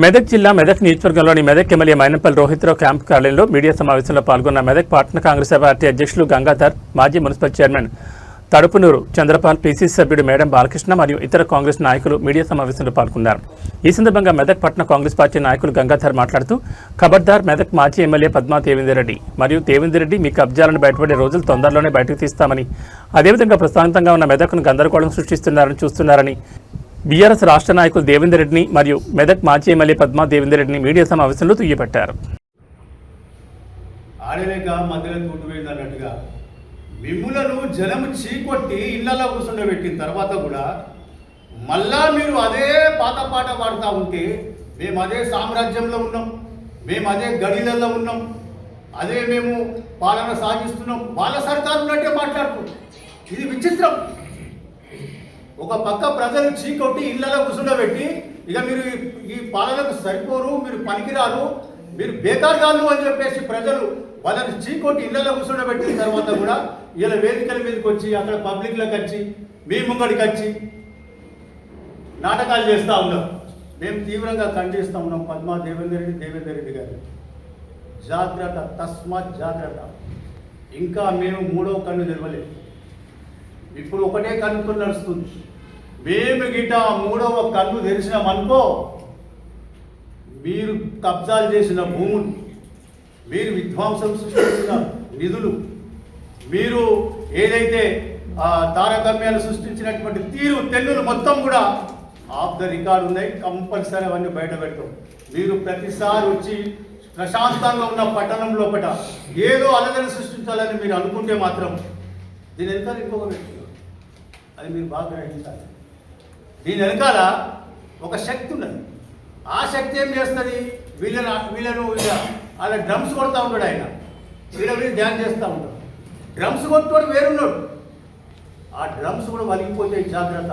మెదక్ జిల్లా మెదక్ నియోజకవర్గంలోని Medak MLA Mynampally Rohit Rao camp కార్యాలయంలో మీడియా సమావేశంలో పాల్గొన్న మెదక్ పట్టణ కాంగ్రెస్ పార్టీ అధ్యక్షులు గంగాధర్, మాజీ మున్సిపల్ చైర్మన్ తడుపునూరు చంద్రపాల్, పీసీసీ సభ్యుడు మేడం బాలకృష్ణ మరియు ఇతర కాంగ్రెస్ నాయకులు మీడియా సమావేశంలో పాల్గొన్నారు. ఈ సందర్భంగా మెదక్ పట్టణ కాంగ్రెస్ పార్టీ నాయకులు గంగాధర్ మాట్లాడుతూ, ఖబర్దార్ మెదక్ మాజీ ఎమ్మెల్యే పద్మా దేవేందర్రెడ్డి మరియు దేవేందర్రెడ్డి మీ కబ్జాలను బయటపడే రోజులు తొందరలోనే బయటకు తీస్తామని, అదేవిధంగా ప్రశాంతంగా ఉన్న మెదక్ను గందరగోళం సృష్టిస్తున్నారని చూస్తున్నారని బీఆర్ఎస్ రాష్ట్ర నాయకులు దేవేందర్రెడ్డిని మరియు మెదక్ మాజీ ఎమ్మెల్యే పద్మా దేవేందర్రెడ్డిని మీడియా సమావేశంలో దుయ్యబట్టారు. మిమ్ములను జనం చీకొట్టి ఇళ్లలో కూర్చుండబెట్టిన తర్వాత కూడా మళ్ళా మీరు అదే పాత పాట పాడుతూ ఉంటే మేము అదే సామ్రాజ్యంలో ఉన్నాం, మేము అదే గడిలలో ఉన్నాం, అదే మేము పాలన సాగిస్తున్నాం, వాళ్ళ సర్కారు ఉన్నట్టే మాట్లాడుతున్నాం. ఇది విచిత్రం. ఒక పక్క ప్రజలు చీకొట్టి ఇళ్లలో కూర్చుండబెట్టి ఇక మీరు ఈ పాలనకు సరిపోరు, మీరు పనికిరారు, మీరు బేకార్గాలు అని చెప్పేసి ప్రజలు వాళ్ళని చీకొట్టి ఇళ్లలో కూర్చుండబెట్టిన తర్వాత కూడా ఇలా వేదికల మీదకి వచ్చి అక్కడ పబ్లిక్లోకి వచ్చి మీ ముంగడికి వచ్చి నాటకాలు చేస్తూ ఉన్నాం. మేము తీవ్రంగా ఖండిస్తూ ఉన్నాం. పద్మా దేవేందర్రెడ్డి గారు జాగ్రత్త, తస్మాత్ జాగ్రత్త. ఇంకా మేము మూడవ కన్ను తెరవలేదు, ఇప్పుడు ఒకటే కన్నుతో నడుస్తుంది. మేము గిట మూడవ కన్ను తెరిచినామనుకో, మీరు కబ్జాలు చేసిన భూములు, మీరు విధ్వంసం సృష్టించిన నిధులు, మీరు ఏదైతే తారతమ్యాలు సృష్టించినటువంటి తీరు తెన్నులు మొత్తం కూడా ఆఫ్ ద రికార్డు ఉన్నాయి. కంపల్సరీ అవన్నీ బయట పెడతాం. మీరు ప్రతిసారి వచ్చి ప్రశాంతంగా ఉన్న పట్టణం లోపల ఏదో అలగని సృష్టించాలని మీరు అనుకుంటే మాత్రం దీని వెనకాల ఇంకొక వ్యక్తి, అది మీరు బాగా గ్రహించాలి. దీని వెనకాల ఒక శక్తి ఉన్నది. ఆ శక్తి ఏం చేస్తుంది? వీళ్ళను అలా డ్రమ్స్ కొడతా ఉంటాడు ఆయన, వీళ్ళ ధ్యానం చేస్తూ ఉంటాడు. డ్రమ్స్ కొట్టుకోడు వేరున్నాడు, ఆ డ్రమ్స్ కూడా వలిగిపోతాయి. జాగ్రత్త.